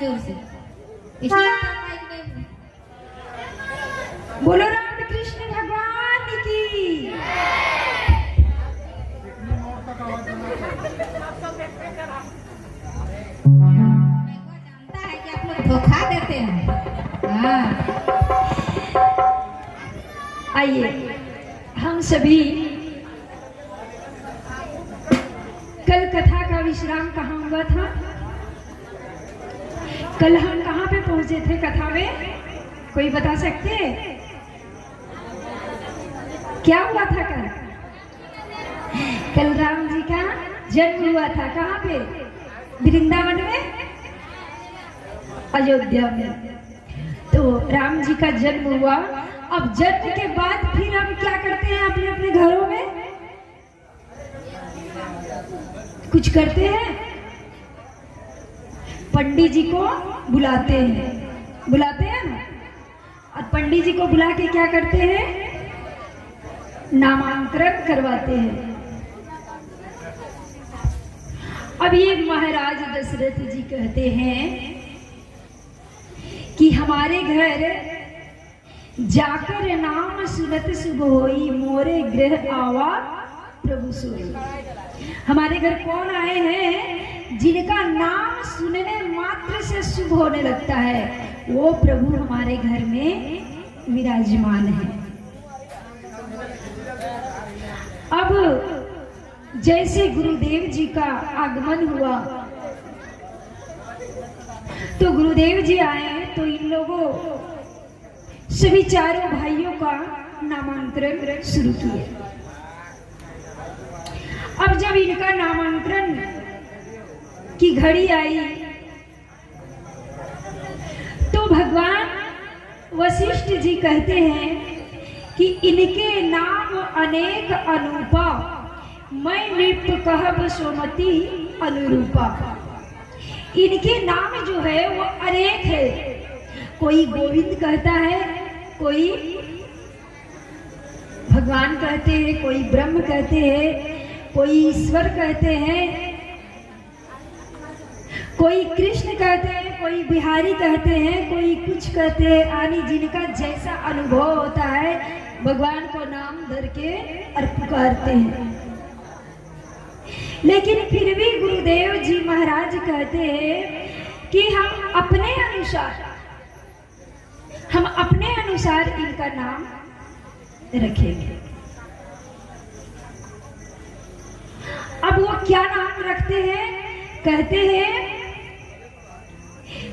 जोर से, इसलिए बोलो रामकृष्ण भगवान की। जानता है कि आप लोग धोखा देते हैं। हाँ, आइए हम सभी कल कथा का विश्राम कहाँ हुआ था? कल हम कहाँ पे पहुंचे थे कथा में? कोई बता सकते? क्या हुआ था कल? कल राम जी का जन्म हुआ था। कहाँ पे? वृंदावन में, अयोध्या में। तो राम जी का जन्म हुआ। अब जन्म के बाद फिर हम क्या करते हैं अपने अपने घरों में? कुछ करते हैं, पंडित जी को बुलाते हैं ना। और पंडित जी को बुला के क्या करते हैं? नामांकन करवाते हैं। अब ये महाराज दशरथ जी कहते हैं कि हमारे घर जाकर नाम सुनत शुभ होई, मोरे गृह आवा प्रभु सोई। हमारे घर कौन आए हैं जिनका नाम सुनने मात्र से शुभ होने लगता है, वो प्रभु हमारे घर में विराजमान है। अब जैसे गुरुदेव जी का आगमन हुआ तो गुरुदेव जी आए तो इन लोगों सभी चारों भाइयों का नामांकन शुरू किए। अब जब इनका नामांकन की घड़ी आई तो भगवान वशिष्ठ जी कहते हैं कि इनके नाम अनेक अनुपा, मैं नृप कहब सोमति अनुरूपा। इनके नाम जो है वो अनेक है। कोई गोविंद कहता है, कोई भगवान कहते हैं, कोई ब्रह्म कहते हैं, कोई ईश्वर कहते हैं, कोई कृष्ण कहते हैं, कोई बिहारी कहते हैं, कोई कुछ कहते हैं। यानी जिनका जैसा अनुभव होता है भगवान को नाम धर के और पुकारते हैं। लेकिन फिर भी गुरुदेव जी महाराज कहते हैं कि हम अपने अनुसार इनका नाम रखेंगे। अब वो क्या नाम रखते हैं? कहते हैं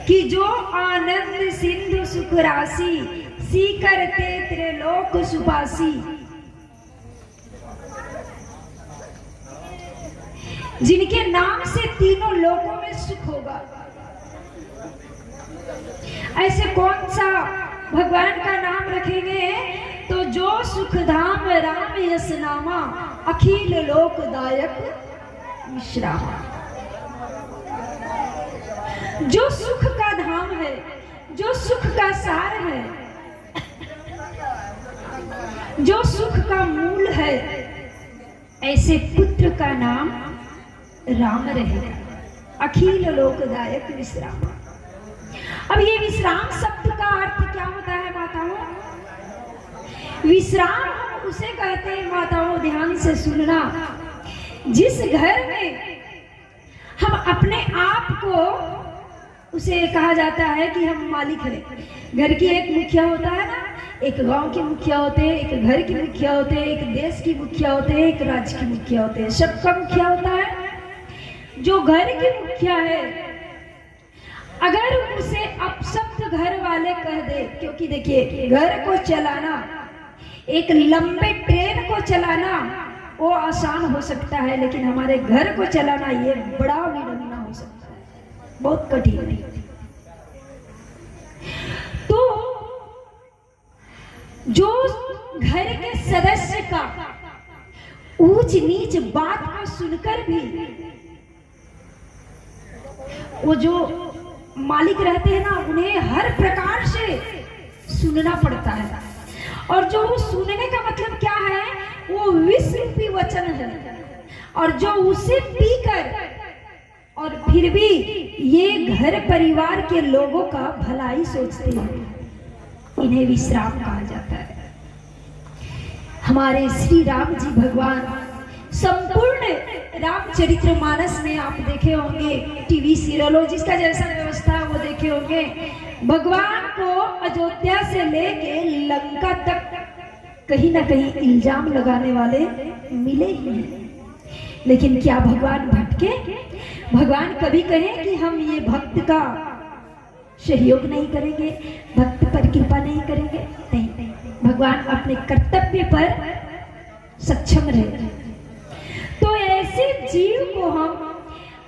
कि जो आनंद सिंधु सुख राशि, सी करते त्रिलोक सुपासी। जिनके नाम से तीनों लोकों में सुख होगा। ऐसे कौन सा भगवान का नाम रखेंगे? तो जो सुखधाम राम यस नामा, अखिल लोकदायक विश्रामा। जो सुख का धाम है, जो सुख का सार है, जो सुख का मूल है, ऐसे पुत्र का नाम राम रहेगा, अखिल लोकदायक विश्रामा। अब ये विश्राम शब्द का अर्थ क्या होता है माताओं? विश्राम हम उसे कहते हैं माताओं, ध्यान से सुनना, जिस घर में हम अपने आप को, उसे कहा जाता है कि हम मालिक हैं। घर की एक मुखिया होता है ना, एक गांव की मुखिया होते हैं, एक घर की मुखिया होते हैं, एक देश की मुखिया होते हैं, एक राज्य की मुखिया होते हैं। सबका मुखिया होता है। जो घर की मुखिया है, अगर उसे अपशब्द घर वाले कह दे, क्योंकि देखिए घर को चलाना, एक लंबे ट्रेन को चलाना वो आसान हो सकता है, लेकिन हमारे घर को चलाना ये बड़ा विडंबना हो सकता है, बहुत कठिन है। तो जो घर के सदस्य का ऊंच नीच बात को सुनकर भी वो जो मालिक रहते हैं ना, उन्हें हर प्रकार से सुनना पड़ता है। और जो सुनने का मतलब क्या है? वो विष रूपी वचन है, और जो उसे पीकर और फिर भी ये घर परिवार के लोगों का भलाई सोचते हैं, इन्हें विश्राम कहा जाता है। हमारे श्री राम जी भगवान संपूर्ण रामचरितमानस में आप देखे होंगे, टीवी सीरियलों जिसका जैसा व्यवस्था है वो देखे होंगे, भगवान को अयोध्या से लेके लंका तक कहीं ना कहीं इल्जाम लगाने वाले मिले ही हैं। लेकिन क्या भगवान भटके? भगवान कभी कहें कि हम ये भक्त का सहयोग नहीं करेंगे, भक्त पर कृपा नहीं करेंगे? नहीं, भगवान अपने कर्तव्य पर सक्षम रहे। तो ऐसे जीव को हम,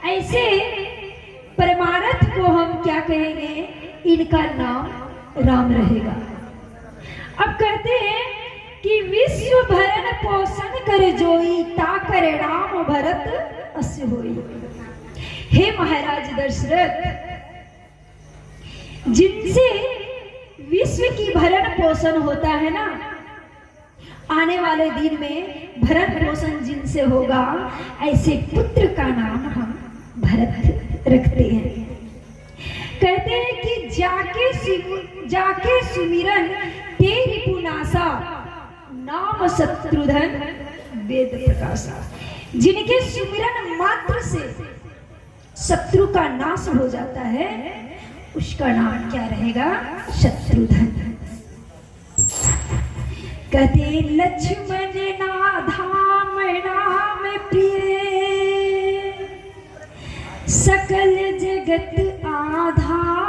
ऐसे परमार्थ को हम क्या कहेंगे? इनका नाम राम रहेगा। अब कहते हैं कि विश्व भरण पोषण कर जोई, ताकर राम भरत अस होई। हे महाराज दशरथ, जिनसे विश्व की भरण पोषण होता है ना, आने वाले दिन में भरण पोषण जिनसे होगा, ऐसे पुत्र का नाम हम भरत रखते हैं। कहते हैं कि जाके सुमिरन तेरी पुनासा, नाम शत्रुधन वेद प्रकाशा। जिनके सुमिरन मात्र से शत्रु का नाश हो जाता है, उसका नाम क्या रहेगा? शत्रुधन। कहते लक्ष्मण ना धाम नाम प्रिय, सकल जगत आधार,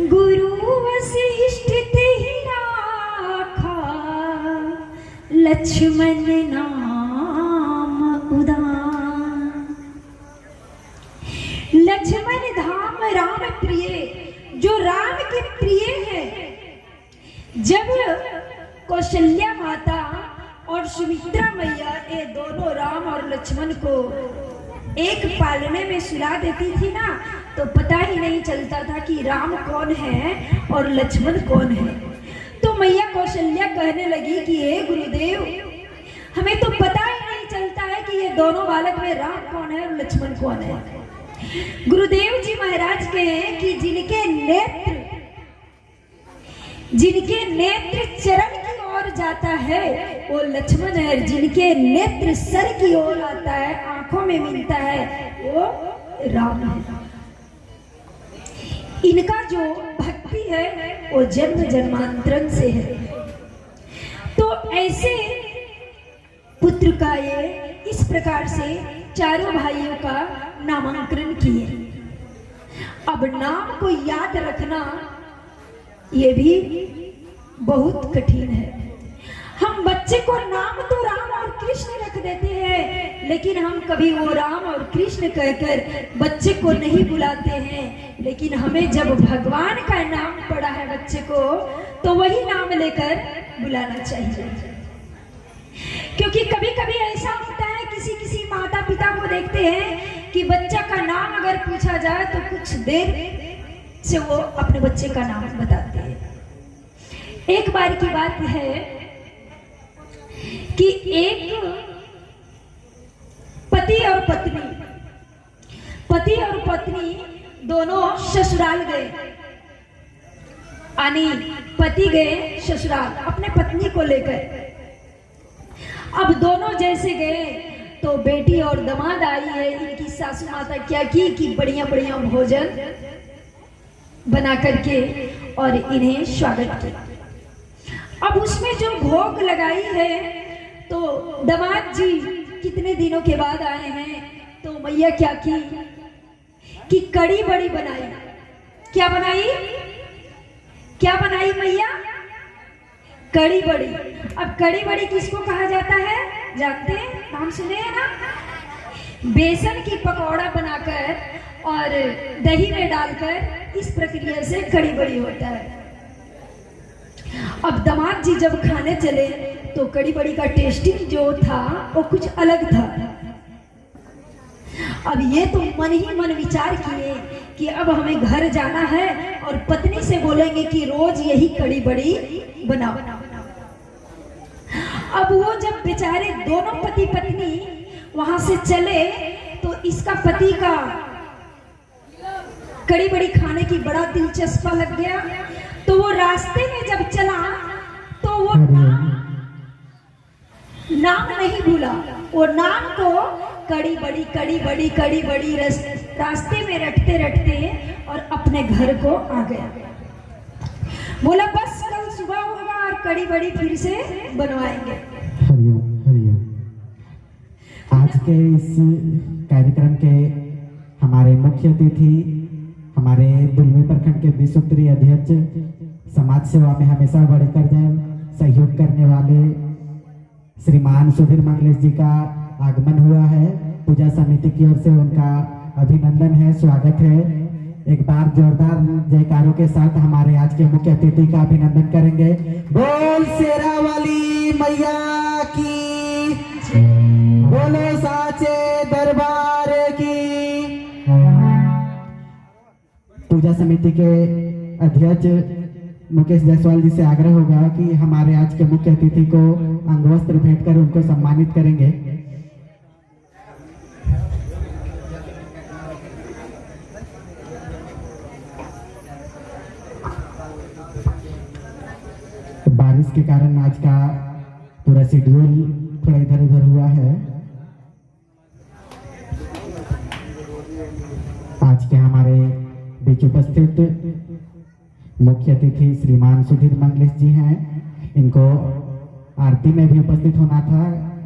गुरु वशिष्ठ तेहि राखा, लक्ष्मण नाम उदार। लक्ष्मण धाम राम प्रिय, जो राम के प्रिय है। जब कौशल्या माता और सुमित्रा मैया ये दोनों राम और लक्ष्मण को एक पालने में सुला देती थी ना, तो पता ही नहीं चलता था कि राम कौन है और लक्ष्मण कौन है। तो मैया कौशल्या कहने लगी कि हे गुरुदेव, हमें तो पता ही नहीं चलता है कि ये दोनों बालक में राम कौन है और लक्ष्मण कौन है। गुरुदेव जी महाराज कहें कि जिनके नेत्र चरण की ओर जाता है वो लक्ष्मण है, जिनके नेत्र सर की ओर आता है, आंखों में मिलता है, वो राम है। इनका जो भक्ति है वो जन्म जन्मांतरण से है। तो ऐसे पुत्र का ये इस प्रकार से चारों भाइयों का नामांकन किए। अब नाम को याद रखना ये भी बहुत कठिन है। हम बच्चे को नाम तो राम और कृष्ण रख देते हैं, लेकिन हम कभी वो राम और कृष्ण कहकर बच्चे को नहीं बुलाते हैं। लेकिन हमें जब भगवान का नाम पड़ा है बच्चे को, तो वही नाम लेकर बुलाना चाहिए। क्योंकि कभी कभी ऐसा होता है, किसी माता पिता को देखते हैं कि बच्चा का नाम अगर पूछा जाए तो कुछ देर से वो अपने बच्चे का नाम बताते हैं। एक बार की बात है कि एक पति और पत्नी दोनों ससुराल गए। यानी पति गए ससुराल अपने पत्नी को लेकर। अब दोनों जैसे गए तो बेटी और दामाद आई है। इनकी सासू माता क्या की कि बढ़िया बढ़िया भोजन बना करके और इन्हें स्वागत किया। अब उसमें जो भोग लगाई है, तो दामाद जी कितने दिनों के बाद आए हैं, तो मैया क्या की कि कड़ी बड़ी बनाई। क्या बनाई मैया? कड़ी बड़ी। अब कड़ी बड़ी किसको कहा जाता है जानते हैं? नाम सुने हैं ना? बेसन की पकौड़ा बनाकर और दही में डालकर इस प्रक्रिया से कड़ी बड़ी होता है। अब दामाद जी जब खाने चले तो कड़ी बड़ी का टेस्टिंग जो था वो कुछ अलग था। अब ये तो मन ही मन विचार किए कि अब हमें घर जाना है और पत्नी से बोलेंगे कि रोज यही कड़ी बड़ी बनाओ। अब वो जब बेचारे दोनों पति पत्नी वहां से चले तो तो इसका पति का कड़ी बड़ी खाने की बड़ा दिलचस्पा लग गया। तो वो रास्ते में जब चला तो वो नाम नहीं भूला, वो नाम को कड़ी बड़ी रास्ते में रटते रटते और अपने घर को आ गया। बोला बस कल सुबह होगा और कड़ी बड़ी फिर से बनवाएंगे। हरिओम हरिओम। आज के इस कार्यक्रम के हमारे मुख्य अतिथि, हमारे दुलमी प्रखंड के विश्व स्तरीय अध्यक्ष, समाज सेवा में हमेशा बढ़कर सहयोग करने वाले श्रीमान सुधीर मंगलेश जी का आगमन हुआ है। पूजा समिति की ओर से उनका अभिनंदन है, स्वागत है। एक बार जोरदार जयकारों के साथ हमारे आज के मुख्य अतिथि का अभिनंदन करेंगे। बोल शेरा वाली मैया की, बोलो साचे दरबार की। पूजा समिति के अध्यक्ष मुकेश जायसवाल जी से आग्रह होगा कि हमारे आज के मुख्य अतिथि को अंगवस्त्र भेंट कर उनको सम्मानित करेंगे। बारिश के कारण आज का पूरा शेड्यूल थोड़ा इधर उधर हुआ है। आज के हमारे बीच उपस्थित मुख्य अतिथि श्रीमान सुधीर मंगलेश जी हैं। इनको आरती में भी उपस्थित होना था,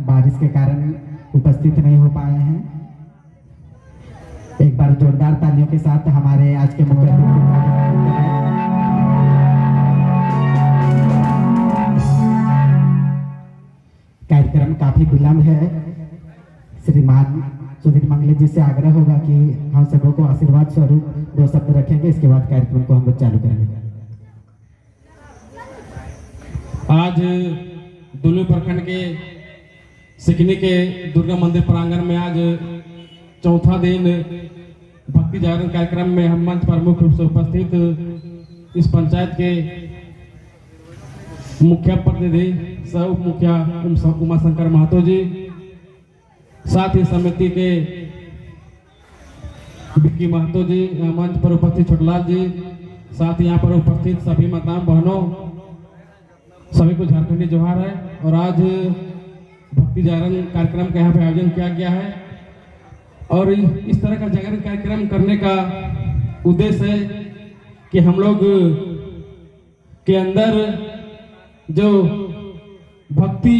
बारिश के कारण उपस्थित नहीं हो पाए हैं। एक बार जोरदार तालियों के साथ हमारे आज के मुख्य अतिथि। कार्यक्रम काफी विलंब है। श्रीमान सुधीर मंगलेश जी से आग्रह होगा कि हम सबों को आशीर्वाद स्वरूप 2 शब्द रखेंगे, इसके बाद कार्यक्रम को हम लोग चालू करेंगे। आज दुलमी प्रखंड के सिकनी के दुर्गा मंदिर प्रांगण में आज चौथा दिन भक्ति जागरण कार्यक्रम में हम मंच पर मुख्य रूप से उपस्थित इस पंचायत के मुखिया प्रतिनिधि सह उप मुखिया उमाशंकर महतो जी, साथ ही समिति के विक्की महतो जी, मंच पर उपस्थित छोटलाल जी, साथ ही यहाँ पर उपस्थित सभी माताओं बहनों, सभी को झारखंडी जोहार है। और आज भक्ति जागरण कार्यक्रम का यहाँ पे आयोजन किया गया है और इस तरह का जागरण कार्यक्रम करने का उद्देश्य है कि हम लोग के अंदर जो भक्ति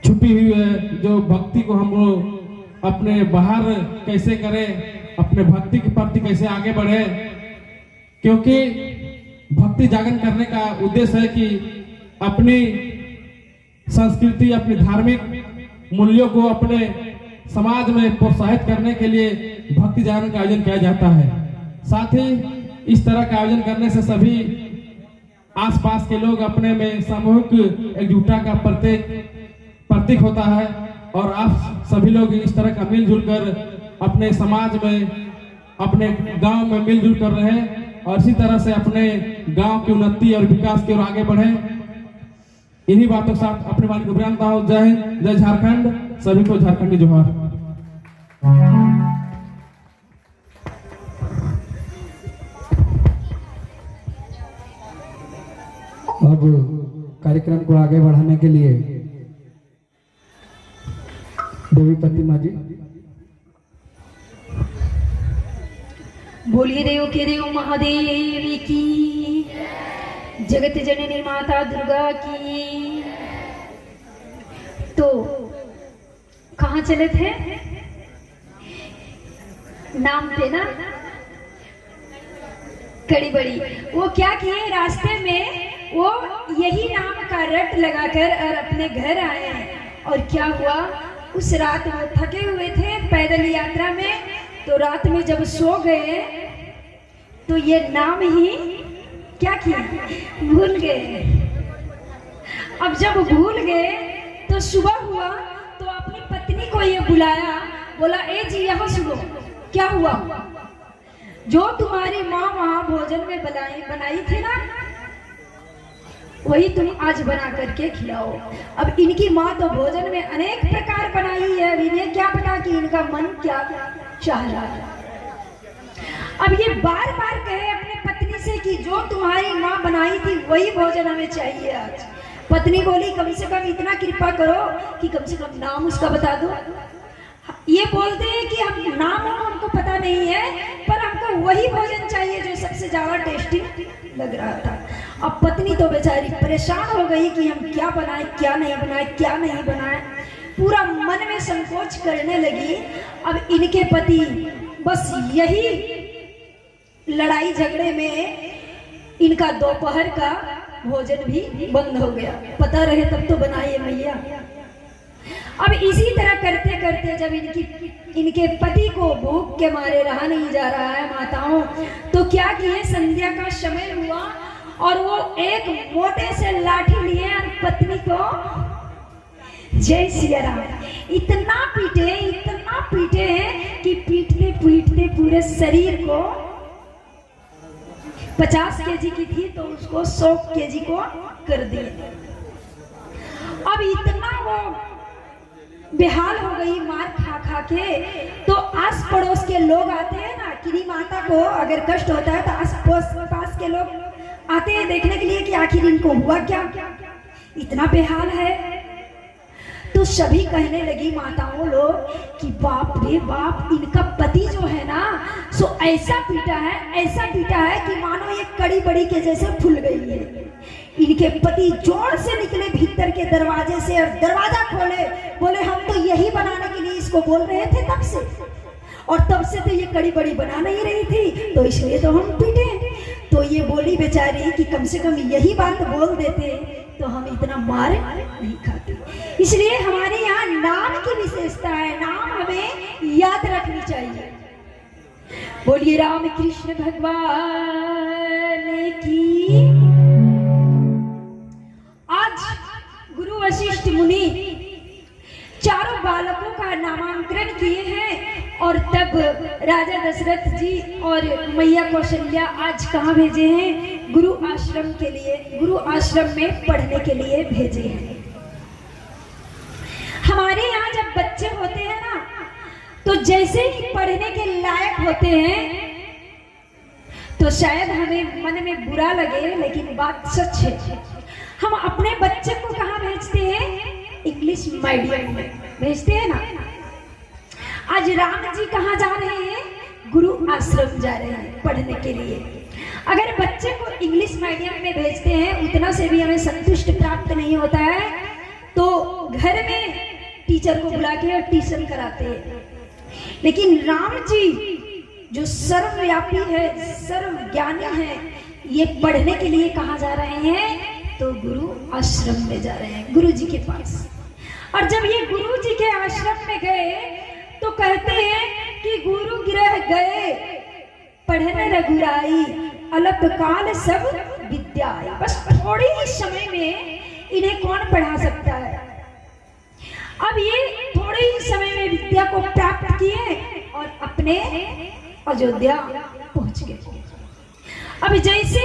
छुपी हुई है, जो भक्ति को हम लोग अपने बाहर कैसे करें, अपने भक्ति के प्रति कैसे आगे बढ़े, क्योंकि भक्ति जागरण करने का उद्देश्य है कि अपनी संस्कृति, अपनी धार्मिक मूल्यों को अपने समाज में प्रोत्साहित करने के लिए भक्ति जागरण का आयोजन किया जाता है। साथ ही इस तरह का आयोजन करने से सभी आसपास के लोग अपने में सामूहिक एकजुटता का प्रतीक होता है और आप सभी लोग इस तरह का मिलजुल कर अपने समाज में, अपने गांव में मिलजुल कर रहे और इसी तरह से अपने गांव की उन्नति और विकास की ओर आगे बढ़े। इन्हीं बातों के साथ अपने वाणी को विरामता हो। जय हिंद, जय झारखंड, सभी को झारखंडी जोहार। अब कार्यक्रम को आगे बढ़ाने के लिए देवी प्रतिमा जी। बोलिए देव के देव महादेव की, जगत जननी माता दुर्गा की। तो कहाँ चले थे? नाम पे ना, कड़ी बड़ी। वो क्या किए, रास्ते में वो यही नाम का रट लगाकर और अपने घर आए। और क्या हुआ, उस रात वो थके हुए थे पैदल यात्रा में, तो रात में जब सो गए तो ये नाम ही क्या किया, भूल गए। अब जब भूल गए तो सुबह हुआ तो अपनी पत्नी को ये बुलाया, बोला ए जी यहाँ सुनो, क्या हुआ, जो तुम्हारी माँ वहां भोजन में बनाई थी ना, वही तुम आज बना करके खिलाओ। अब इनकी माँ तो भोजन में अनेक प्रकार बनाई है, अब इन्हें क्या पता कि इनका मन क्या चाह रहा है। अब ये बार बार कहे अपने पत्नी से कि जो तुम्हारी माँ बनाई थी वही भोजन हमें चाहिए आज। पत्नी बोली कम से कम इतना कृपा करो कि कम से कम नाम उसका बता दो। ये बोलते हैं कि हम नाम हमको पता नहीं है, पर हमको वही भोजन चाहिए जो सबसे ज्यादा टेस्टी लग रहा था। अब पत्नी तो बेचारी परेशान हो गई कि हम क्या बनाए क्या नहीं बनाए, क्या नहीं बनाए, पूरा मन में संकोच करने लगी। अब इनके पति बस यही लड़ाई झगड़े में इनका दोपहर का भोजन भी बंद हो गया। पता रहे तब तो बनाइए मैया। अब इसी तरह करते करते जब इनके पति को भूख के मारे रहा नहीं जा रहा है माताओं, तो क्या किए, संध्या का समय हुआ और वो एक मोटे से लाठी लिए और पत्नी को जय सिया राम इतना पीटे हैं कि पीटते पीटते पूरे शरीर को 50 केजी की थी तो उसको 100 केजी को कर दिए। अब इतना वो बेहाल हो गई मार खा खा के, तो आस पड़ोस के लोग आते हैं ना, किन्हीं माता को अगर कष्ट होता है तो आस पास के लोग आते हैं देखने के लिए कि आखिर इनको हुआ क्या, इतना बेहाल है। तो सभी कहने लगी माताओं लोग कि बाप रे बाप, इनका पति जो है ना सो ऐसा पीटा है कि मानो ये कड़ी बड़ी के जैसे फूल गई है। इनके पति जोर से निकले भीतर के दरवाजे से और दरवाजा खोले, बोले हम तो यही बनाने के लिए इसको बोल रहे थे तब से, और तब से तो ये कड़ी बड़ी बना नहीं रही थी, तो इसलिए तो हम पीटे। तो ये बोली बेचारी कि कम से कम यही बात बोल देते तो हम इतना मार नहीं खाते। इसलिए हमारे यहाँ नाम की विशेषता है, नाम हमें याद रखनी चाहिए। बोलिए राम कृष्ण भगवान की। आज गुरु वशिष्ठ मुनि चारों बालकों का नामांकन किए हैं, और तब राजा दशरथ जी और मैया कौशल्या आज कहाँ भेजे हैं, गुरु आश्रम के लिए, गुरु आश्रम में पढ़ने के लिए भेजे हैं। हमारे यहाँ जब बच्चे होते हैं ना, तो जैसे ही पढ़ने के लायक होते हैं तो शायद हमें मन में बुरा लगे, लेकिन बात सच है। हम अपने बच्चे को कहाँ भेजते हैं, इंग्लिश मीडियम में भेजते हैं ना। आज राम जी कहाँ जा रहे हैं, गुरु आश्रम जा रहे हैं पढ़ने के लिए। अगर बच्चे को इंग्लिश मीडियम में भेजते हैं, उतना से भी हमें संतुष्ट प्राप्त नहीं होता है, तो घर में टीचर को बुला के ट्यूशन कराते हैं। लेकिन राम जी जो सर्वव्यापी है, सर्वज्ञानी है, ये पढ़ने के लिए कहाँ जा रहे हैं, तो गुरु आश्रम में जा रहे हैं, गुरु जी के पास। और जब ये गुरु जी के आश्रम में गए तो कहते हैं कि गुरु गृह गए पढ़ने रघुराई, अल्प काल सब विद्या आई। बस थोड़े ही समय में इन्हें कौन पढ़ा सकता है। अब ये थोड़े ही समय में विद्या को प्राप्त किए और अपने अयोध्या पहुंच गए। अब जैसे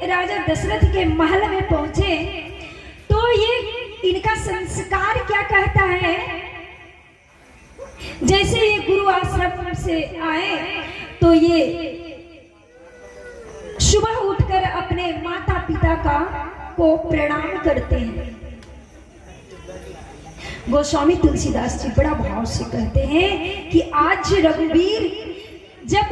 राजा दशरथ के महल में पहुंचे तो ये इनका संस्कार क्या कहता है, जैसे ये गुरु आश्रम से आए तो ये सुबह उठकर अपने माता पिता को प्रणाम करते हैं। गोस्वामी तुलसीदास जी बड़ा भाव से कहते हैं कि आज रघुवीर जब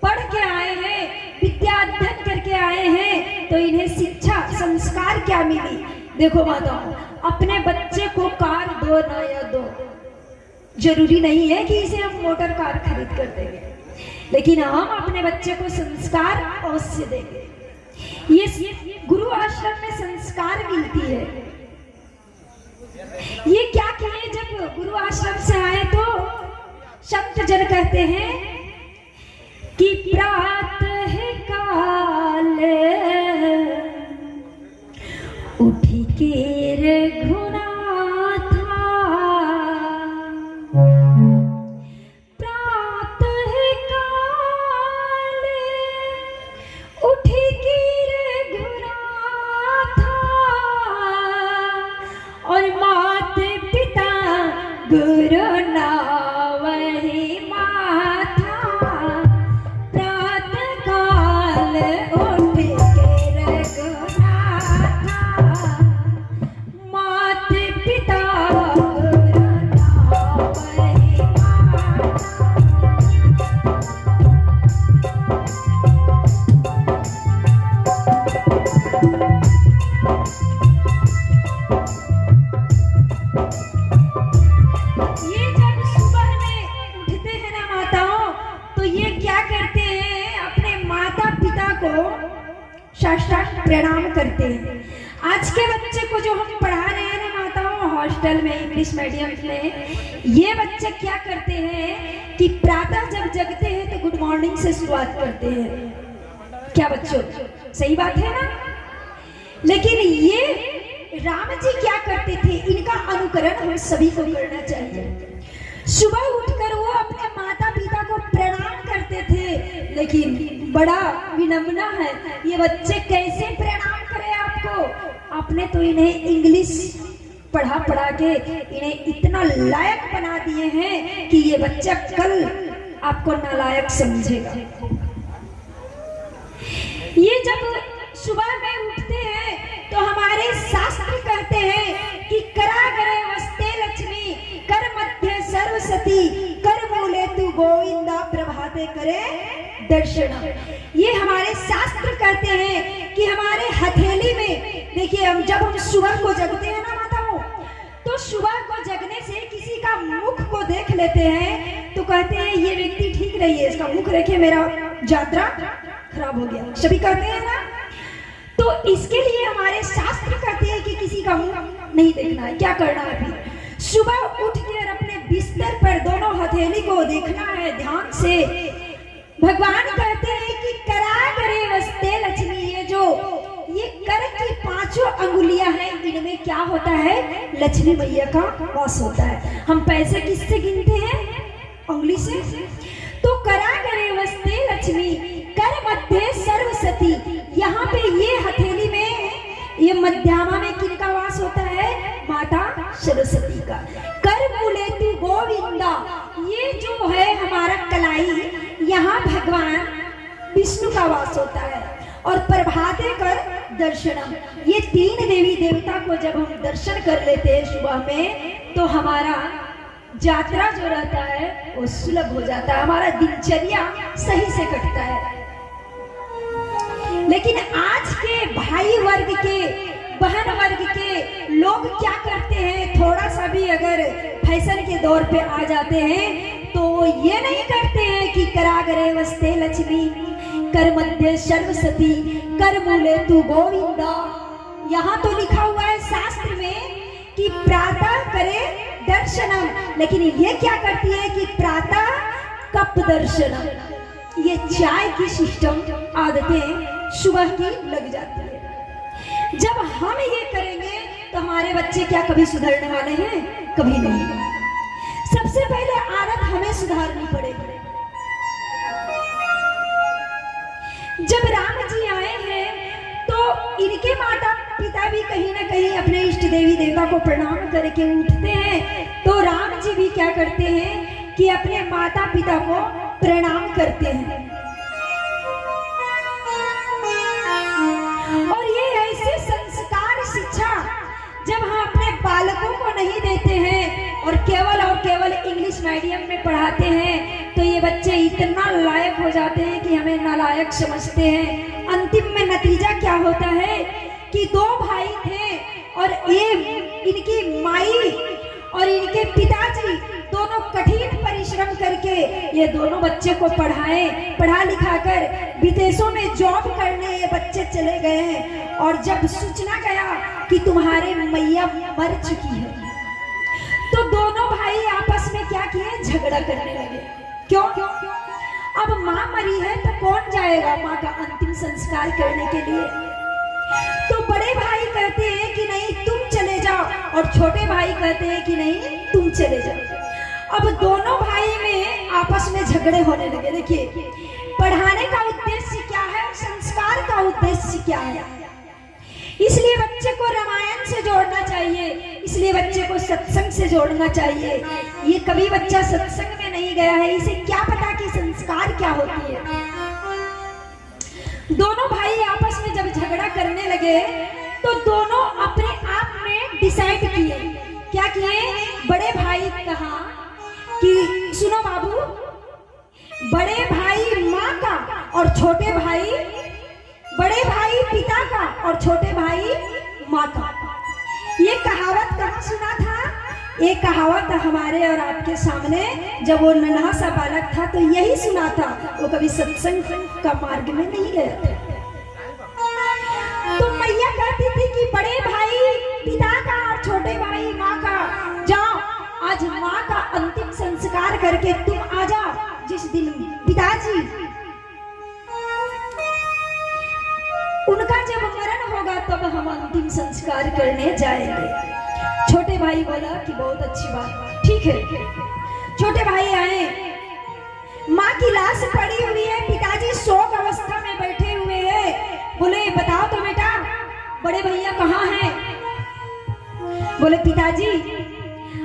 पढ़ के आए हैं, विद्या अध्ययन करके आए हैं, तो इन्हें शिक्षा संस्कार क्या मिली। देखो माताओं, अपने बच्चे को कार दो ना या दो, जरूरी नहीं है कि इसे हम मोटर कार खरीद कर देंगे, लेकिन हम अपने बच्चे को संस्कार अवश्य देंगे। ये गुरु आश्रम में संस्कार मिलती है। ये क्या किए, जब गुरु आश्रम से आए तो संत जन कहते हैं कि प्रातः काल उठी के रघुनाथ, प्रातः काल उठी के रघुनाथ, करते हैं, अपने माता पिता को साष्टांग प्रणाम करते हैं। आज के बच्चे को जो हम पढ़ा रहे हैं ना माताओं, हॉस्टल में, इंग्लिश मीडियम में, ये बच्चे क्या करते हैं कि प्रातः जब जगते हैं तो गुड मॉर्निंग से शुरुआत करते हैं। क्या बच्चों, सही बात है ना? लेकिन ये राम जी क्या करते थे, इनका अनुकरण हम सभी को करना चाहिए। सुबह उठकर वो अपने माता पिता को प्रणाम करते थे, लेकिन बड़ा विनम्र है, ये बच्चे कैसे प्रणाम करें आपको? आपने तो इन्हें इंग्लिश पढ़ा के इन्हें इतना लायक बना दिए हैं कि ये बच्चा कल आपको नालायक समझेगा। ये जब सुबह में उठते हैं तो हमारे शास्त्र कहते हैं कि करागरे वस्ते लक्ष्मी, कर मध्य सरस्वती, कर मूले तू गोविंदा, प्रभाते करे दर्शन। ये हमारे शास्त्र कहते हैं कि हमारे हथेली में, देखिए जब हम सुबह को जगते हैं ना माताओं, तो सुबह को जगने से किसी का मुख को देख लेते हैं तो कहते हैं ये व्यक्ति ठीक नहीं है, इसका मुख देखे मेरा यात्रा खराब हो गया, सभी कहते हैं ना। तो इसके लिए हमारे शास्त्र कहते हैं कि किसी का मुंह नहीं देखना है। क्या करना है फिर? सुबह उठकर अपने बिस्तर पर दोनों हथेली को देखना है ध्यान से। भगवान कहते हैं कि करागरे वस्ते लक्ष्मी, ये कर की 5 अंगुलियां हैं, इनमें क्या होता है? लक्ष्मी मैया का वास होता है। हम पैसे किससे गिनते हैं? अंगुली से। तो करागरे वस्ते लक्ष्मी, कर मध्य सरस्वती, यहाँ पे ये हथेली में, ये मध्यामा में किनका वास होता है? माता सरस्वती का। कर मूले तू गोविंदा, ये जो है हमारा कलाई, यहाँ भगवान विष्णु का वास होता है। और प्रभाते कर दर्शनम, ये 3 देवी देवता को जब हम दर्शन कर लेते हैं सुबह में, तो हमारा यात्रा जो रहता है वो सुलभ हो जाता है, हमारा दिनचर्या सही से कटता है। लेकिन आज के भाई वर्ग के, बहन वर्ग के लोग क्या करते हैं, थोड़ा सा भी अगर फैशन के दौर पे आ जाते हैं तो वो ये नहीं करते हैं कि करागरे वस्ते लक्ष्मी, कर मध्य सरस्वती, कर मूले तू गोविंदा। यहाँ तो लिखा हुआ है शास्त्र में कि प्रातः करे दर्शनम, लेकिन ये क्या करती है कि प्रातः कप दर्शनम। ये चाय की सिस्टम आदतें सुबह की लग जाती है। जब हम ये करेंगे तो हमारे बच्चे क्या कभी सुधरने वाले हैं? कभी नहीं। सबसे पहले आदत हमें सुधारनी पड़ेगी। जब राम जी आए हैं तो इनके माता पिता भी कहीं ना कहीं अपने इष्ट देवी देवता को प्रणाम करके उठते हैं, तो राम जी भी क्या करते हैं कि अपने माता पिता को प्रणाम करते हैं। और ये ऐसे संस्कार शिक्षा जब हम अपने बालकों को नहीं देते हैं और केवल इंग्लिश मीडियम में पढ़ाते हैं, तो ये बच्चे इतना लायक हो जाते हैं कि हमें नालायक समझते हैं। अंतिम में नतीजा क्या होता है कि 2 भाई थे और इनकी माई और इनके पिताजी दोनों कठिन परिश्रम करके ये दोनों बच्चे को पढ़ा लिखा कर विदेशों में जॉब करने ये बच्चे चले गए हैं। और जब सूचना गया कि तुम्हारे मैया मर चुकी है, तो दोनों भाई आपस में क्या किए? झगड़ा करने लगे। क्यों? अब माँ मरी है तो कौन जाएगा माँ का अंतिम संस्कार करने के लिए? तो बड़े भाई कहते हैं कि नहीं तुम चले जाओ, और छोटे भाई कहते हैं कि नहीं तुम चले जाओ। अब दोनों भाई में आपस में झगड़े होने लगे। देखिए, पढ़ाने का उद्देश्य क्या है और संस्कार का उद्देश्य क्या है? इसलिए बच्चे को रामायण से जोड़ना चाहिए, इसलिए बच्चे को सत्संग से जोड़ना चाहिए। ये कभी बच्चा सत्संग में नहीं गया है, इसे क्या पता कि संस्कार क्या होती है। दोनों भाई आपस में जब झगड़ा करने लगे तो दोनों अपने आप में डिसाइड किए। क्या किए? बड़े भाई कहा कि सुनो बाबू, बड़े भाई माँ का और छोटे भाई, बड़े भाई पिता का और छोटे भाई माँ का। ये कहावत कहाँ सुना था? एक कहावत हमारे और आपके सामने जब वो नन्हा सा बालक था तो यही सुना था। वो कभी सत्संग का मार्ग में नहीं गया था। तो मैया कहती थी कि बड़े भाई पिता का और छोटे भाई माँ का, जाओ आज माँ का अंतिम संस्कार करके तुम आ जाओ। जिस दिन पिताजी उनका जब मरण होगा तब हम अंतिम संस्कार करने जाएंगे। छोटे भाई बोला कि बहुत अच्छी बात, ठीक है। छोटे भाई आए, माँ की लाश पड़ी हुई है, पिताजी शोक अवस्था में बैठे हुए हैं। बोले बताओ तो बेटा बड़े भैया कहाँ हैं? बोले पिताजी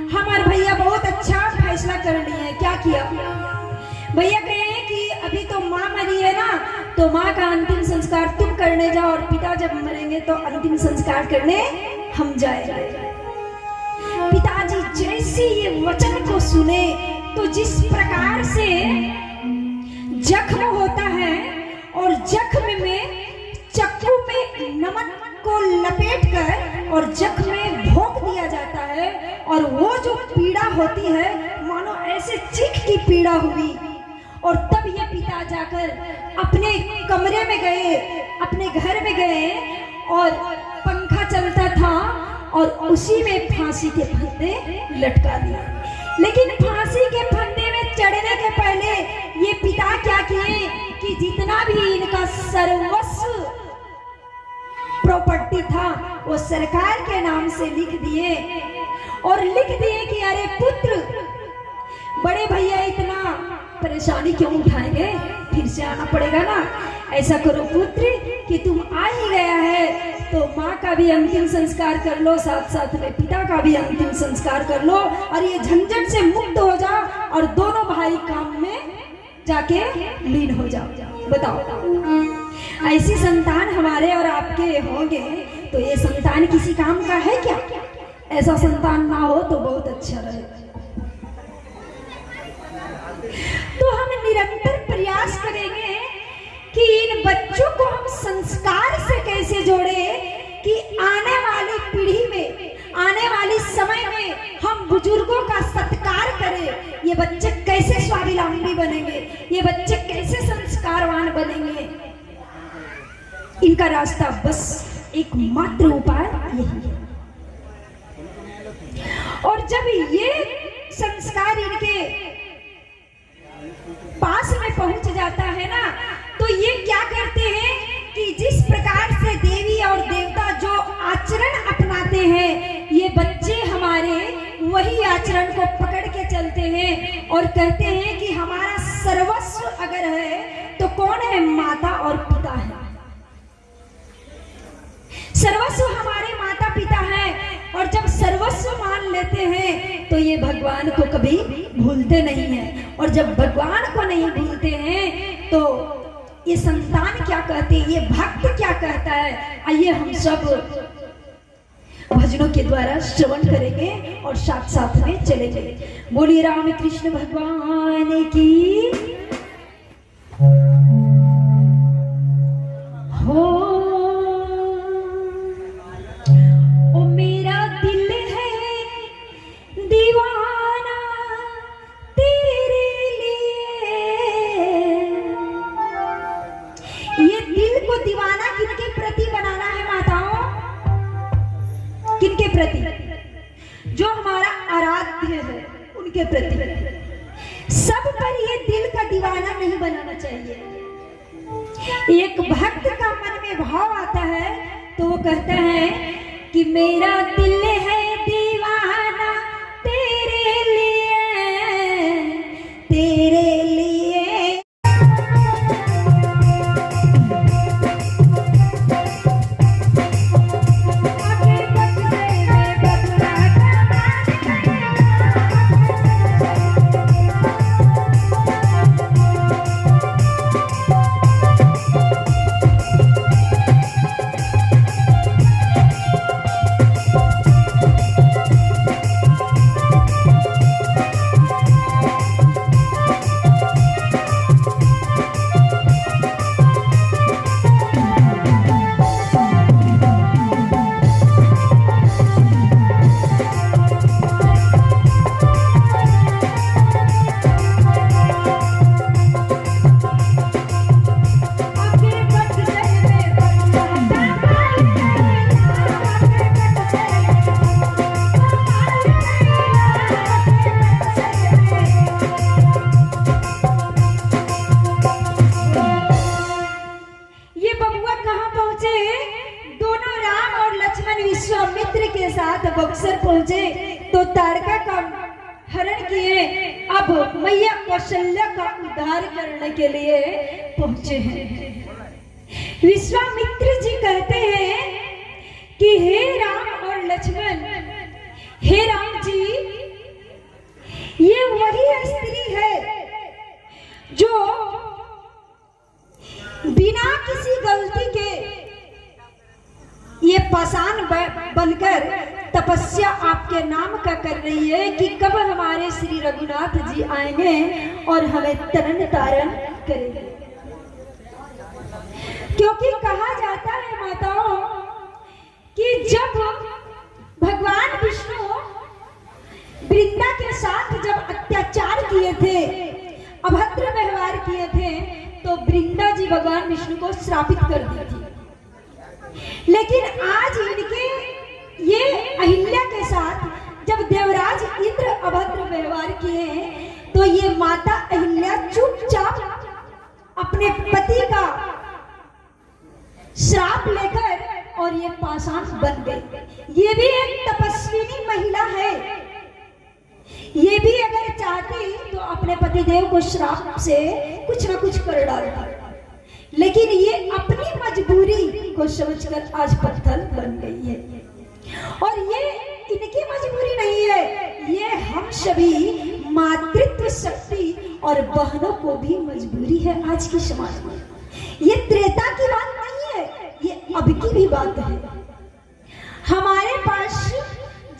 हमारे भैया बहुत अच्छा फैसला कर लिए हैं। क्या किया? भैया कहे कि अभी तो माँ मरी है ना, तो माँ का अंतिम संस्कार तुम करने जाओ और पिता जब मरेंगे तो अंतिम संस्कार करने हम जाएंगे। पिताजी जैसे ये वचन को सुने तो जिस प्रकार से जख्म होता है और जख्म में चक्कू में नमक को लपेटकर और जख्म में भोंक दिया जाता है और वो जो पीड़ा होती है मानो ऐसे चीख की पीड़ा हुई। और तब ये पिता जाकर अपने कमरे में गए, अपने घर में गए और पंखा चलता था और उसी में फांसी के फंदे लटका दिए। लेकिन फांसी के फंदे में चढ़ने के पहले ये पिता क्या किए कि जितना भी इनका सर्वस्व प्रॉपर्टी था वो सरकार के नाम से लिख दिए और लिख दिए कि अरे पुत्र, बड़े भैया इतना परेशानी क्यों उठाएंगे, फिर से आना पड़ेगा ना। ऐसा करो पुत्र कि तुम आ ही गया है तो माँ का भी अंतिम संस्कार कर लो, साथ साथ में पिता का भी अंतिम संस्कार कर लो और ये झंझट से मुक्त हो जाओ और दोनों भाई काम में जाके लीन हो जाओ। बताओ ऐसी संतान हमारे और आपके होंगे तो ये संतान किसी काम का है क्या? ऐसा संतान ना हो तो बहुत अच्छा रहे। तो हम निरंतर प्रयास करेंगे कि इन बच्चों को हम संस्कार से कैसे जोड़े कि आने वाली पीढ़ी में, आने वाली समय में हम बुजुर्गों का सत्कार करें। ये बच्चे कैसे स्वावलंबी बनेंगे, ये बच्चे कैसे संस्कारवान बनेंगे, इनका रास्ता बस एकमात्र उपाय यही है। और जब ये संस्कार इनके पास में पहुंच जाता है ना तो ये क्या करते हैं कि जिस प्रकार से देवी और देवता जो आचरण अपनाते हैं ये बच्चे हमारे वही आचरण को पकड़ के चलते हैं और कहते हैं कि हमारा सर्वस्व अगर है तो कौन है? माता और पिता है। सर्वस्व हमारे माता पिता हैं और जब सर्वस्व मान लेते हैं तो ये भगवान को कभी भूलते नहीं हैं और जब भगवान को नहीं भूलते हैं तो ये संतान क्या कहते हैं, ये भक्त क्या कहता है, आइए हम सब भजनों के द्वारा श्रवण करेंगे और साथ साथ में चलेंगे। बोलिए राम कृष्ण भगवान की हो। ओ मेरा दिल है दीवाना तेरे लिए। ये दिल को दीवाना किनके प्रति बनाना है माताओं? किनके प्रति? जो हमारा आराध्य है उनके प्रति। सब पर ये दिल का दीवाना नहीं बनाना चाहिए। एक भक्त का मन में भाव आता है तो वो कहता है कि मेरा दिल है दीवाना तेरे लिए, तेरे लिए। पुत्र के साथ बक्सर पहुंचे तो ताड़का का हरण किए। अब मैया कौशल्या का उद्धार करने के लिए पहुंचे हैं। विश्वामित्र जी कहते हैं कि हे राम और लक्ष्मण, हे राम जी, ये वही स्त्री है जो बिना किसी गलती के ये पाषाण बनकर तपस्या आपके नाम का कर रही है कि कब हमारे श्री रघुनाथ जी आएंगे और हमें तरन तारण करेंगे। क्योंकि कहा जाता है माताओं कि जब भगवान विष्णु वृंदा के साथ जब अत्याचार किए थे, अभद्र व्यवहार किए थे, तो वृंदा जी भगवान विष्णु को श्रापित कर दी थी। लेकिन आज इनके ये अहिल्या के साथ जब देवराज इंद्र अभद्र व्यवहार किए तो ये माता अहिल्या चुपचाप अपने पति का श्राप लेकर और ये पाषाण बन गई। ये भी एक तपस्विनी महिला है। ये भी अगर चाहती तो अपने पतिदेव को श्राप से कुछ ना कुछ कर डालती, लेकिन ये अपनी मजबूरी को समझकर आज पत्थर बन गई है। और ये इनकी मजबूरी नहीं है, ये हम सभी मातृत्व शक्ति और बहनों को भी मजबूरी है आज के समाज में। ये त्रेता की बात नहीं है, ये अब की भी बात है। हमारे पास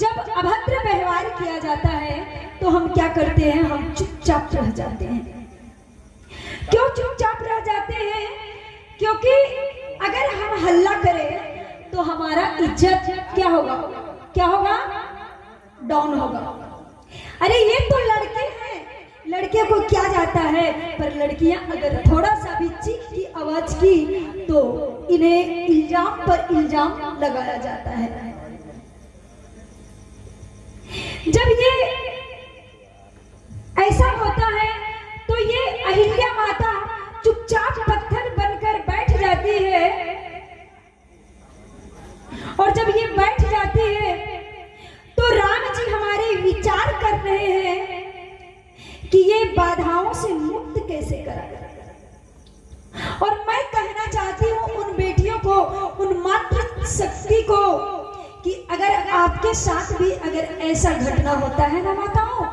जब अभद्र व्यवहार किया जाता है तो हम क्या करते हैं, हम चुपचाप रह जाते हैं। क्यों चुपचाप रह जाते हैं? क्योंकि अगर हम हल्ला करें तो हमारा इज्जत क्या होगा, क्या होगा, डाउन होगा। अरे ये तो लड़के हैं, लड़के को क्या जाता है, पर लड़कियां अगर थोड़ा सा भी चीख की आवाज की तो इन्हें इल्जाम पर इल्जाम लगाया जाता है। जब ये ऐसा होता है तो ये अहिल्या माता चुपचाप पत्थर बनकर बैठ जाती है। और जब ये बैठ जाती है तो राम जी हमारे विचार कर रहे हैं कि ये बाधाओं से मुक्त कैसे करें। और मैं कहना चाहती हूँ उन बेटियों को, उन मातृ शक्ति को, कि अगर आपके साथ भी अगर ऐसा घटना होता है ना माताओं,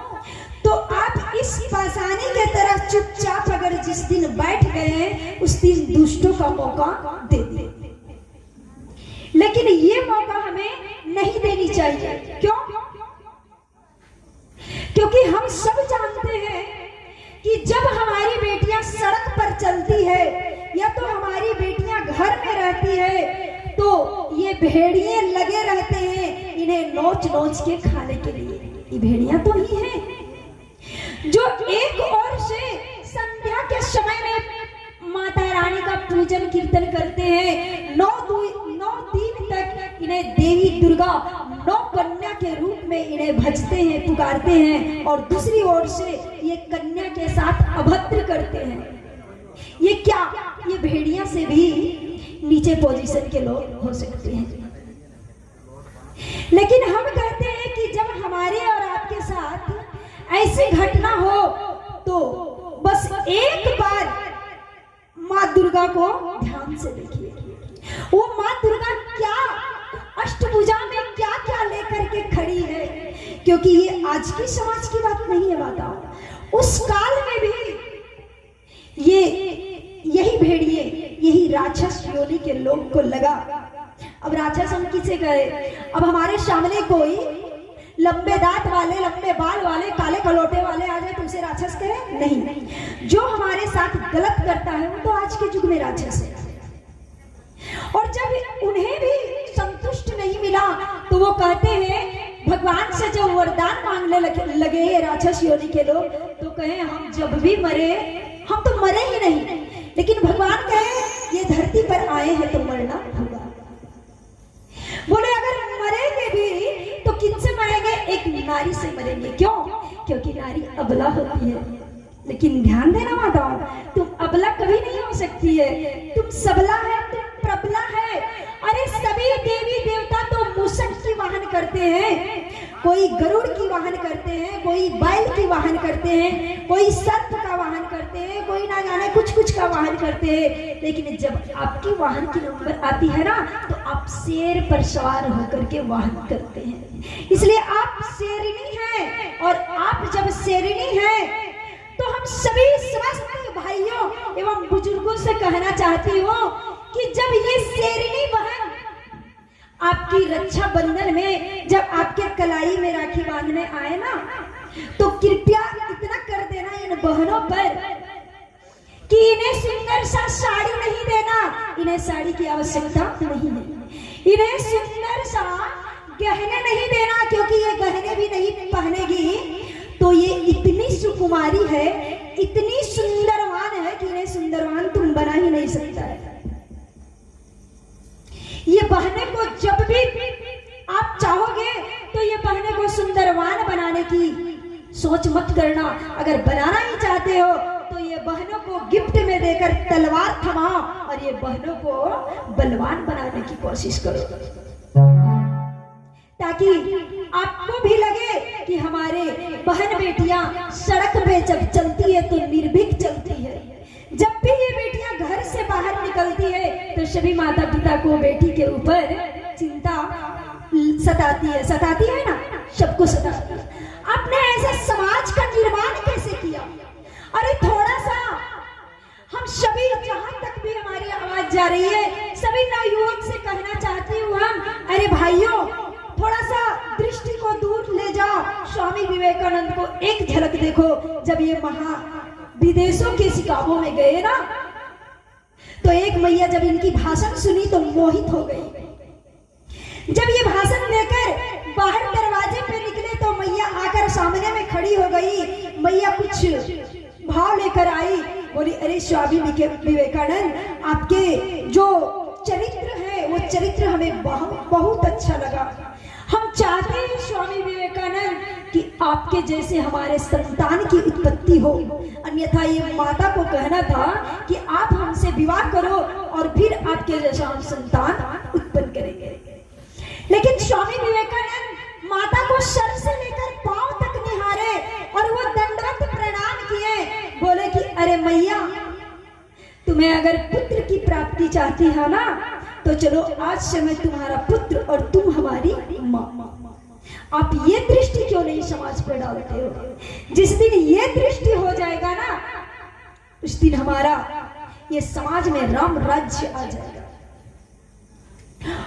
तो आप इस पाषाणी के तरह चुपचाप अगर जिस दिन बैठ गए उस दिन दुष्टों का मौका दे दे। लेकिन ये मौका हमें नहीं देनी चाहिए। क्यों? क्योंकि हम सब जानते हैं कि जब हमारी बेटियां सड़क पर चलती है या तो हमारी बेटियां घर में रहती है तो ये भेड़िए लगे रहते हैं इन्हें नोच नोच के खाने के लिए। ये भेड़ियां तो ही हैं जो एक ओर से संध्या के समय में माता रानी का पूजन कीर्तन करते हैं, 9 दिन तक इन्हें देवी दुर्गा 9 कन्या के रूप में इन्हें भजते हैं, पुकारते हैं, और दूसरी ओर से ये कन्या के साथ अभद्र करते हैं। ये क्या, ये भेड़िया से भी नीचे पोजीशन के लोग हो सकते हैं। लेकिन हम कहते हैं कि जब हमारे और आपके साथ ऐसी घटना हो तो बस एक बार माँ दुर्गा को ध्यान से देखिए। वो माँ दुर्गा क्या अष्टभुजा में क्या क्या लेकर के खड़ी है, क्योंकि ये आज की समाज की बात नहीं है बताओ। उस काल में भी यही भेड़िए, यही राक्षस योनि के लोग को लगा। अब राक्षस हम किसे कहे? अब हमारे सामने कोई लंबे दांत वाले, लंबे बाल वाले, काले कलोटे वाले आ जाए तो उसे राक्षस कहे? नहीं। जो हमारे साथ गलत करता है वो तो आज के युग में राक्षस है। और जब उन्हें भी संतुष्ट नहीं मिला तो वो कहते हैं, भगवान से जो वरदान मांगने लगे ये राक्षस योनि के लोग, तो कहे हम जब भी मरे, हम तो मरे ही नहीं, लेकिन भगवान कहे ये धरती पर आए हैं तो मरना होगा। बोले अगर मरेंगे भी तो किनसे मरेंगे? एक नारी से मरेंगे। क्यों? क्योंकि नारी अबला होती है। लेकिन ध्यान देना माताओं, तुम अबला कभी नहीं हो सकती है, तुम सबला है, तुम प्रबला है। अरे सभी देवी देवता तो मूषक की वाहन करते हैं, कोई गरुड़ की वाहन करते हैं, कोई बैल की वाहन करते हैं, कोई सर्प का वाहन करते हैं, कोई ना जाने कुछ कुछ का वाहन करते हैं। लेकिन जब आपकी वाहन की नंबर आती है ना, तो आप शेर पर सवार होकर के वाहन करते हैं। इसलिए आप शेरनी हैं, और आप जब शेरनी हैं तो हम सभी समस्त भाइयों एवं बुजुर्गों से कहना चाहती हूँ कि जब ये शेरनी बहन आपकी रक्षा बंधन में, जब आपके कलाई में राखी बांधने आए ना, तो कृपया इतना कर देना इन बहनों पर कि इन्हें सुंदर सा साड़ी नहीं देना, इन्हें साड़ी की आवश्यकता नहीं है। इन्हें सुंदर सा गहने नहीं देना, क्योंकि ये गहने भी नहीं पहनेगी तो ये इतनी सुकुमारी है, इतनी सुंदरवान है कि इन्हें सुंदरवान तुम बना ही नहीं सकता है। ये बहने को जब भी आप चाहोगे तो ये बहने को सुंदरवान बनाने की सोच मत करना। अगर बनाना ही चाहते हो तो ये बहनों को गिफ्ट में देकर तलवार थमाओ और ये बहनों को बलवान बनाने की कोशिश करो, ताकि आपको भी लगे कि हमारे बहन बेटियां सड़क पे जब चलती है तो निर्भीक चलती है। जब भी ये बेटियां घर से बाहर निकलती है तो सभी माता पिता को बेटी के ऊपर चिंता सताती है ना, सबको सताती है। आपने ऐसे समाज का निर्माण कैसे किया? अरे थोड़ा सा हम सभी, जहां तक भी हमारी आवाज जा रही है, सभी नवयुवक से कहना चाहती हूँ हम, अरे भाइयों थोड़ा सा दृष्टि को दूर ले जाओ। स्वामी विवेकानंद को एक झलक देखो। जब ये विदेशों के शिकागो में गए ना, तो एक मैया जब इनकी भाषण सुनी तो मोहित हो गई। जब ये भाषण लेकर बाहर दरवाजे पे निकले तो मैया आकर सामने में खड़ी हो गई। मैया कुछ भाव लेकर आई, बोली अरे स्वामी विवेकानंद, आपके जो चरित्र है वो चरित्र हमें बहुत अच्छा लगा। हम चाहते हैं स्वामी विवेकानंद कि आपके जैसे हमारे संतान की उत्पत्ति हो, अन्यथा ये माता को कहना था कि आप हमसे विवाह करो और फिर आपके जैसा हम संतान उत्पन्न करेंगे। लेकिन स्वामी विवेकानंद माता को सर से लेकर पांव तक निहारे और वो दंडवत प्रणाम किए, बोले कि अरे मैया, तुम्हें अगर पुत्र की प्राप्ति चाहती है ना, तो चलो आज से मैं तुम्हारा पुत्र और तुम हमारी माँ। आप ये दृष्टि क्यों नहीं समाज पर डालते हो? जिस दिन ये दृष्टि हो जाएगा ना, उस दिन हमारा ये समाज में राम राज्य आ जाएगा।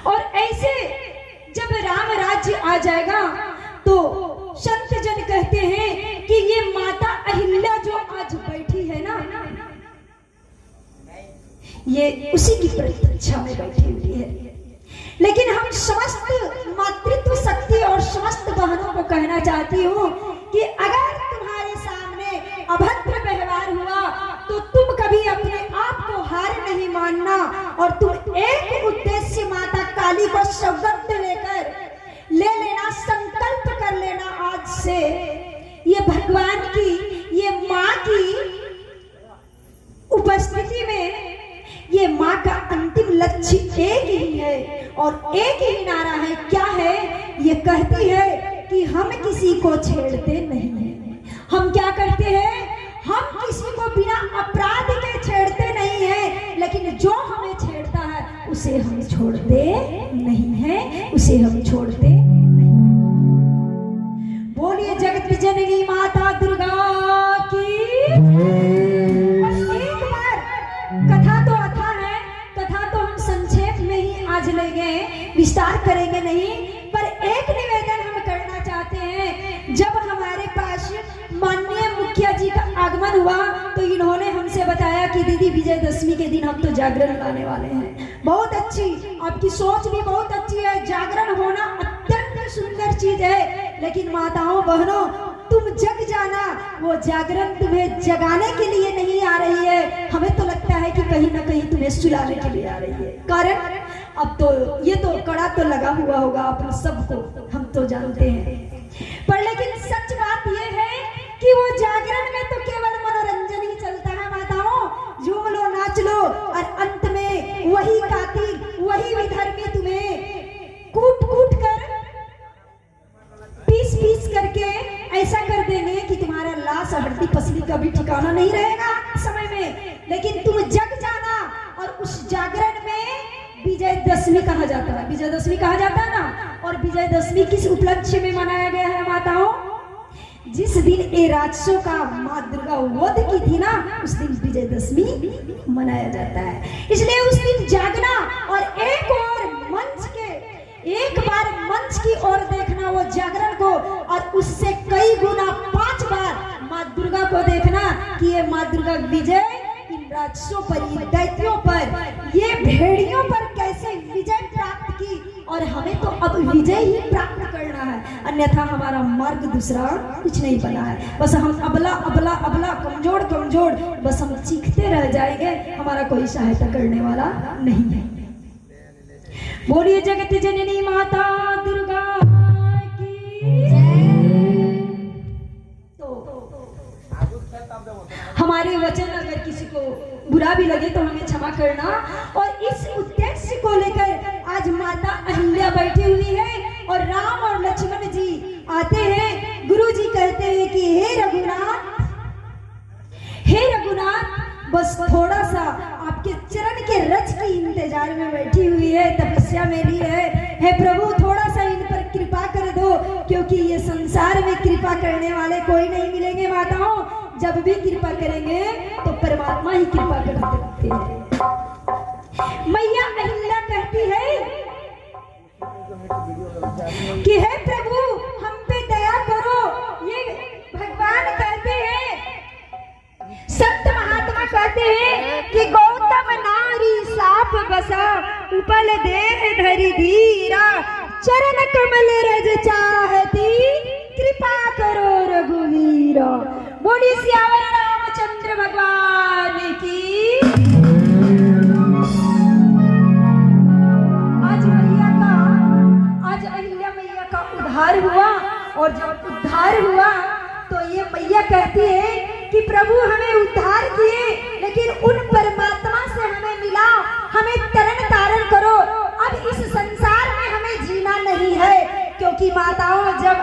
और ऐसे जब राम राज्य आ जाएगा तो संत जन कहते हैं कि ये माता अहिल्या जो आज बैठी है ना, ये उसी की प्रतीक्षा में बैठी हुई है। लेकिन हम समस्त मातृत्व शक्ति और समस्त बहनों को कहना चाहती हूँ कि अगर तुम्हारे सामने अभद्र व्यवहार हुआ तो तुम कभी अपने आप को हार नहीं मानना, और तुम एक उद्देश्य माता काली को सौगंध लेकर ले लेना, संकल्प कर लेना आज से, ये भगवान की, ये माँ की उपस्थिति में ये माँ का अंतिम लक्ष्य एक ही है और एक ही नारा है। क्या है? ये कहती है कि हम किसी को छेड़ते नहीं हैं। हम क्या करते हैं? हम किसी को बिना अपराध के छेड़ते नहीं हैं, लेकिन जो हमें छेड़ता है उसे हम छोड़ते नहीं हैं, उसे हम छोड़ते नहीं। बोलिए जगत जननी माता दुर्गा की। एक बार कथा तो अथा है, कथा तो हम संक्षेप में ही आज ले गए, विस्तार करेंगे नहीं, पर एक निवेदन हम करना चाहते हैं। जब हमारे पास माननीय मुखिया जी का आगमन हुआ तो इन्होंने हमसे बताया कि दीदी विजयदशमी के दिन हम तो जागरण लाने वाले हैं। बहुत अच्छी, आपकी सोच भी बहुत अच्छी है, जागरण होना अत्यंत सुंदर चीज है, लेकिन माताओं बहनों तुम जग जाना, वो जागरण तुम्हें जगाने के लिए नहीं आ रही है। हमें तो लगता है कि कहीं ना कहीं तुम्हें सुलाने के लिए आ रही है। कारण अब तो ये तो कड़ा तो लगा हुआ होगा आप सबको, हम तो जानते हैं, पर लेकिन सच बात ये है कि वो जागरण में तो केवल मनोरंजन ही चलता है। माताओं झूम लो, नाच लो, और अंत में वही कातिल, वही विधर्मी तुम्हें कूट कूट कर का भी ठिकाना नहीं रहेगा समय में, लेकिन तुम जग जाना। और उस जागरण में विजयदशमी कहा जाता है, विजयदशमी कहा जाता है ना। और विजयदशमी किस उपलक्ष्य में मनाया गया है माताओं? जिस दिन ये राक्षसों का माँ दुर्गा वध की थी ना, उस दिन विजयदशमी मनाया जाता है। इसलिए उस दिन जागना और एक बार मंच की ओर देखना वो जागरण को, और उससे कई गुना 5 बार माँ दुर्गा को देखना कि ये माँ दुर्गा विजय इन राक्षसों पर, ये दैत्यों पर, ये भेड़ियों पर कैसे विजय प्राप्त की। और हमें तो अब विजय ही प्राप्त करना है, अन्यथा हमारा मार्ग दूसरा कुछ नहीं बना है। बस हम अबला अबला अबला, कमजोर कमजोर, बस हम चीखते रह जाएंगे, हमारा कोई सहायता करने वाला नहीं है। बोलिए जगत जननी माता दुर्गा की जय। तो हमारे वचन अगर किसी को बुरा भी लगे तो हमें क्षमा करना। और इस उद्देश्य को लेकर आज माता अहिल्या बैठी हुई है और राम और लक्ष्मण जी आते हैं। गुरु जी कहते हैं कि हे रघुनाथ, बस थोड़ा सा आपके चरण के रज की इंतजार में बैठी हुई है, तपस्या मेरी है। हे प्रभु, थोड़ा सा इन पर कृपा कर दो, क्योंकि ये संसार में कृपा करने वाले कोई नहीं मिलेंगे माताओं। जब भी कृपा करेंगे तो परमात्मा ही कृपा कर सकते हैं। मैया अहिल्या कहती है कि हे प्रभु, हम पे दया करो। ये भगवान कहते हैं, संत महात्मा कहते हैं कि गौतम नारी साप बसा, उपल देह धरि धीरा, चरण कमल रज चाहती, कृपा करो रघुवीरा। बोली सियावर रामचंद्र भगवान की। आज अहिल्या मैया का उद्धार हुआ, और जब उद्धार हुआ तो ये मैया कहती है कि प्रभु हमें उद्धार किए, लेकिन उन परमात्मा से हमें मिला, हमें तरण तारण करो। अब इस संसार में हमें जीना नहीं है, क्योंकि माताओं, जब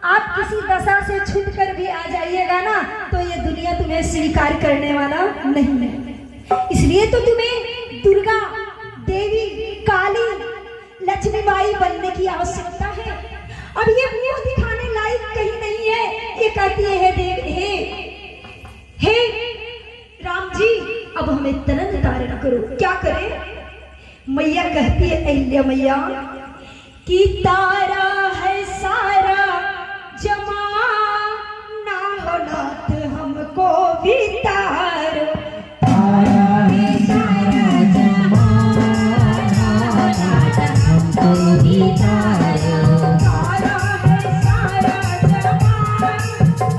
आप किसी दशा से छूट कर भी आ जाइएगा ना, तो ये दुनिया तुम्हें स्वीकार करने वाला नहीं है। इसलिए तो तुम्हें दुर्गा देवी, काली, लक्ष्मीबाई बनने की आवश्यकता है। अब ये मुंह दिखाने लायक कहीं नहीं है। ये कहती है, हे राम जी, अब हमें तरण तारण करो। क्या करें? मैया कहती है, अहिल्या मैया कि तारा है सारा जमाना हो नाथ, हमको भी तारो। तारा है सारा जमाना हो नाथ, हमको भी तारो। तारा है सारा जमाना हो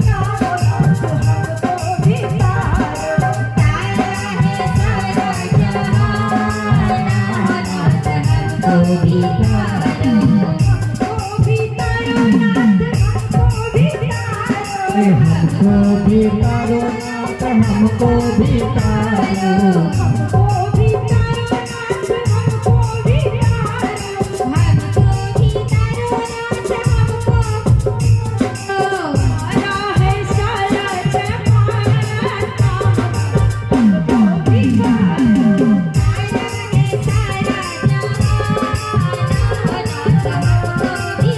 नाथ, हमको भी तारो। तारा है सारा जमाना हो नाथ, हमको भी तारो। हमको भी तारो नाथ, हमको भी तारो। हमको भी तारो नाथ, हमको भी तारो। हमको भी तारो नाथ, हमको तारा है सारा जमाना, हमको भी तारो। तारा है सारा जमाना, हमको भी तारो।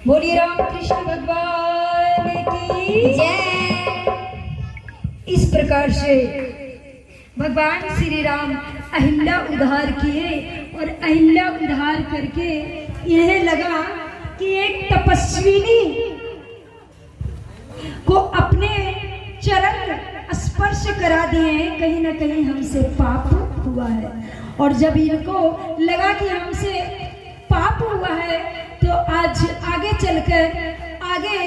बोलिए राम कृष्ण भगवान की जय। इस प्रकार से भगवान श्री राम अहिल्या उद्धार किए और अहिल्या उद्धार करके इन्हें लगा कि एक तपस्विनी को अपने चरण स्पर्श करा दिए, कहीं ना कहीं हमसे पाप हुआ है। और जब इनको लगा कि हमसे पाप हुआ है तो आज आगे चलकर आगे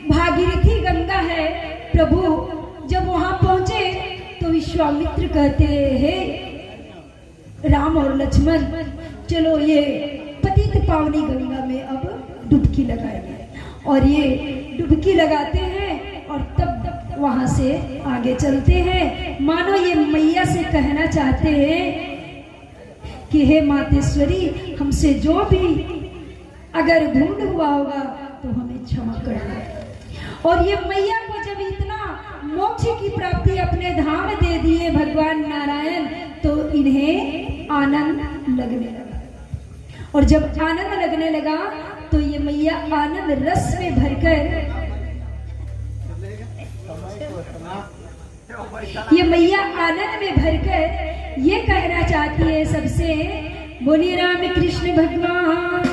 भागीरथी गंगा है प्रभु, जब वहां पहुंचे तो विश्वामित्र कहते हैं राम और लक्ष्मण चलो ये पतित पावनी गंगा में अब डुबकी लगाएंगे। और ये डुबकी लगाते हैं और तब वहां से आगे चलते हैं। मानो ये मैया से कहना चाहते हैं कि हे मातेश्वरी, हमसे जो भी अगर भूल हुआ होगा तो हमें क्षमा करना। और ये मैया को जब इतना मोक्ष की प्राप्ति अपने धाम दे दिए भगवान नारायण, तो इन्हें आनंद लगने लगा। और जब आनंद लगने लगा तो ये मैया आनंद रस में भरकर ये मैया आनंद में भरकर ये कहना चाहती है सबसे, बोलिए राम कृष्ण भगवान